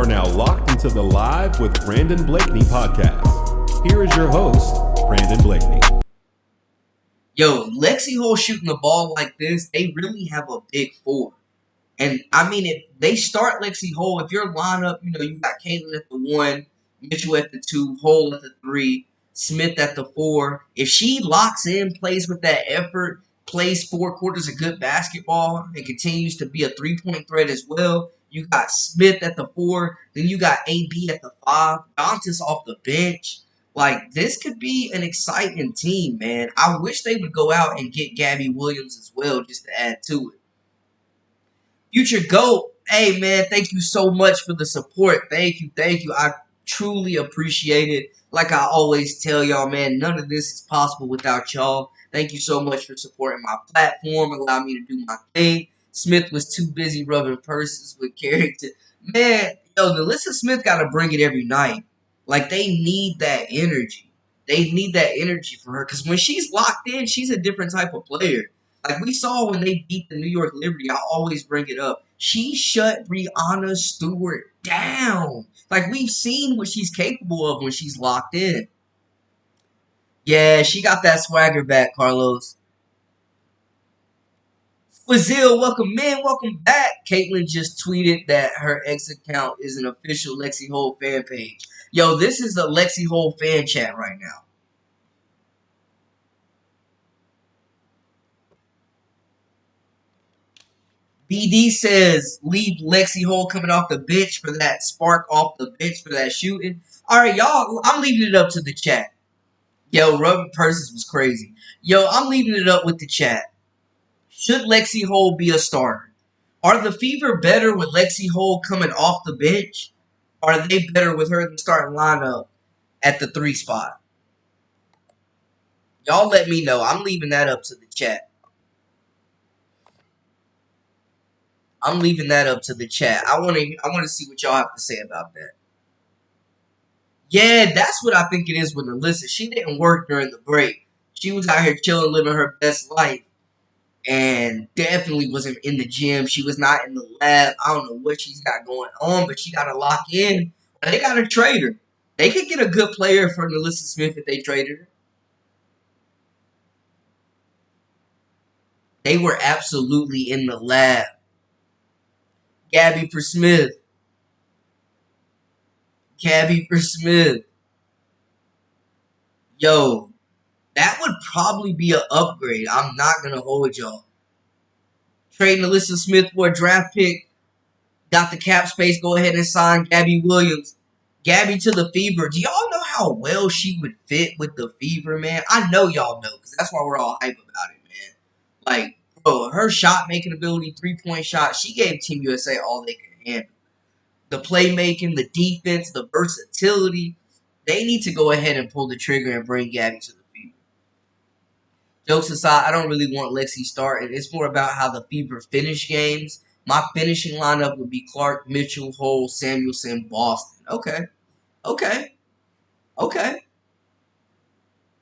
are now locked into the Live with Brandon Blakeney podcast. Here is your host, Brandon Blakeney. Yo, Lexi Hole shooting the ball like this, they really have a big four. And, I mean, if they start Lexi Hole, if your lineup, you got Caitlin at the 1, Mitchell at the 2, Hole at the 3, Smith at the 4. If she locks in, plays with that effort, plays 4 quarters of good basketball, and continues to be a three-point threat as well, you got Smith at the 4, then you got AB at the 5, Dantas off the bench. Like, this could be an exciting team, man. I wish they would go out and get Gabby Williams as well just to add to it. Future GOAT, hey, man, thank you so much for the support. Thank you. I truly appreciate it. Like I always tell y'all, man, none of this is possible without y'all. Thank you so much for supporting my platform, allowing me to do my thing. Smith was too busy rubbing purses with character. Man, NaLyssa Smith got to bring it every night. Like, they need that energy. They need that energy for her. Because when she's locked in, she's a different type of player. Like we saw when they beat the New York Liberty, I always bring it up. She shut Breanna Stewart down. Like, we've seen what she's capable of when she's locked in. Yeah, she got that swagger back, Carlos. Fazil, welcome back. Caitlin just tweeted that her X account is an official Lexi Hole fan page. Yo, this is the Lexi Hole fan chat right now. BD says, leave Lexi Hole coming off the bench for that spark off the bench for that shooting. All right, y'all, I'm leaving it up to the chat. Yo, rubbing purses was crazy. Yo, I'm leaving it up with the chat. Should Lexi Hole be a starter? Are the Fever better with Lexi Hole coming off the bench? Or are they better with her in the starting lineup at the 3 spot? Y'all let me know. I'm leaving that up to the chat. I want to see what y'all have to say about that. Yeah, that's what I think it is with NaLyssa. She didn't work during the break. She was out here chilling, living her best life. And definitely wasn't in the gym. She was not in the lab. I don't know what she's got going on, but she got to lock in. They got to trade her. They could get a good player for NaLyssa Smith if they traded her. They were absolutely in the lab. Gabby for Smith. Yo, that would probably be an upgrade. I'm not going to hold y'all. Trade NaLyssa Smith for a draft pick. Got the cap space. Go ahead and sign Gabby Williams. Gabby to the Fever. Do y'all know how well she would fit with the Fever, man? I know y'all know, because that's why we're all hype about it, man. Like, bro, her shot-making ability, three-point shot, she gave Team USA all they could handle. The playmaking, the defense, the versatility. They need to go ahead and pull the trigger and bring Gabby to the Fever. Jokes aside, I don't really want Lexi starting. It's more about how the Fever finish games. My finishing lineup would be Clark, Mitchell, Hole, Samuelson, Boston. Okay.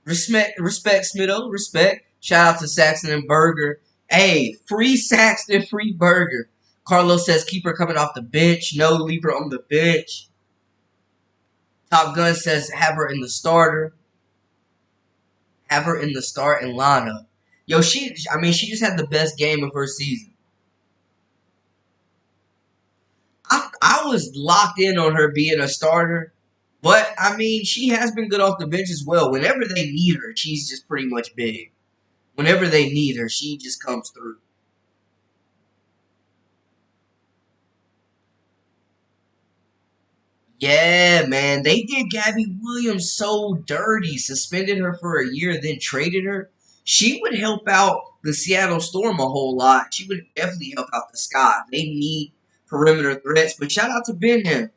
Respect, Smitto. Respect. Shout out to Saxton and Berger. Hey, free Saxton, free Berger. Carlos says keep her coming off the bench. No, leave her on the bench. Top Gun says have her in the starter. Have her in the starting lineup. Yo, she just had the best game of her season. I was locked in on her being a starter. But, she has been good off the bench as well. Whenever they need her, she's just pretty much big. Whenever they need her, she just comes through. Yeah, man. They did Gabby Williams so dirty. Suspended her for a year, then traded her. She would help out the Seattle Storm a whole lot. She would definitely help out the Sky. They need perimeter threats. But shout out to Benham.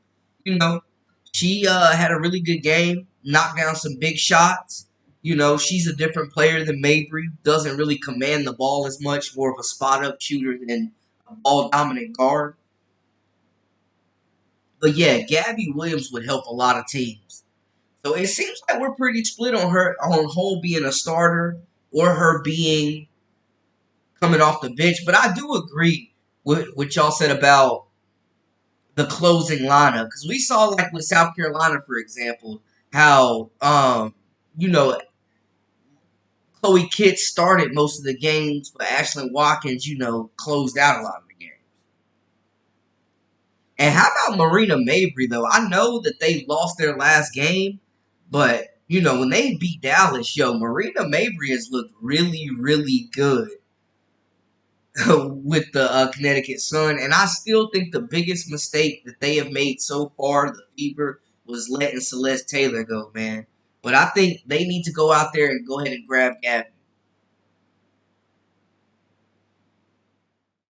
She had a really good game. Knocked down some big shots. She's a different player than Mabry. Doesn't really command the ball as much. More of a spot-up shooter than a ball-dominant guard. But yeah, Gabby Williams would help a lot of teams. So it seems like we're pretty split on Hole being a starter or her being coming off the bench. But I do agree with what y'all said about the closing lineup. Because we saw, like, with South Carolina, for example, how, you know, Chloe Kitts started most of the games, but Ashlyn Watkins, closed out a lot of the games. And how about Marina Mabry, though? I know that they lost their last game, but, when they beat Dallas, Marina Mabry has looked really, really good with the Connecticut Sun. And I still think the biggest mistake that they have made so far, the Fever, was letting Celeste Taylor go, man. But I think they need to go out there and go ahead and grab Gabby.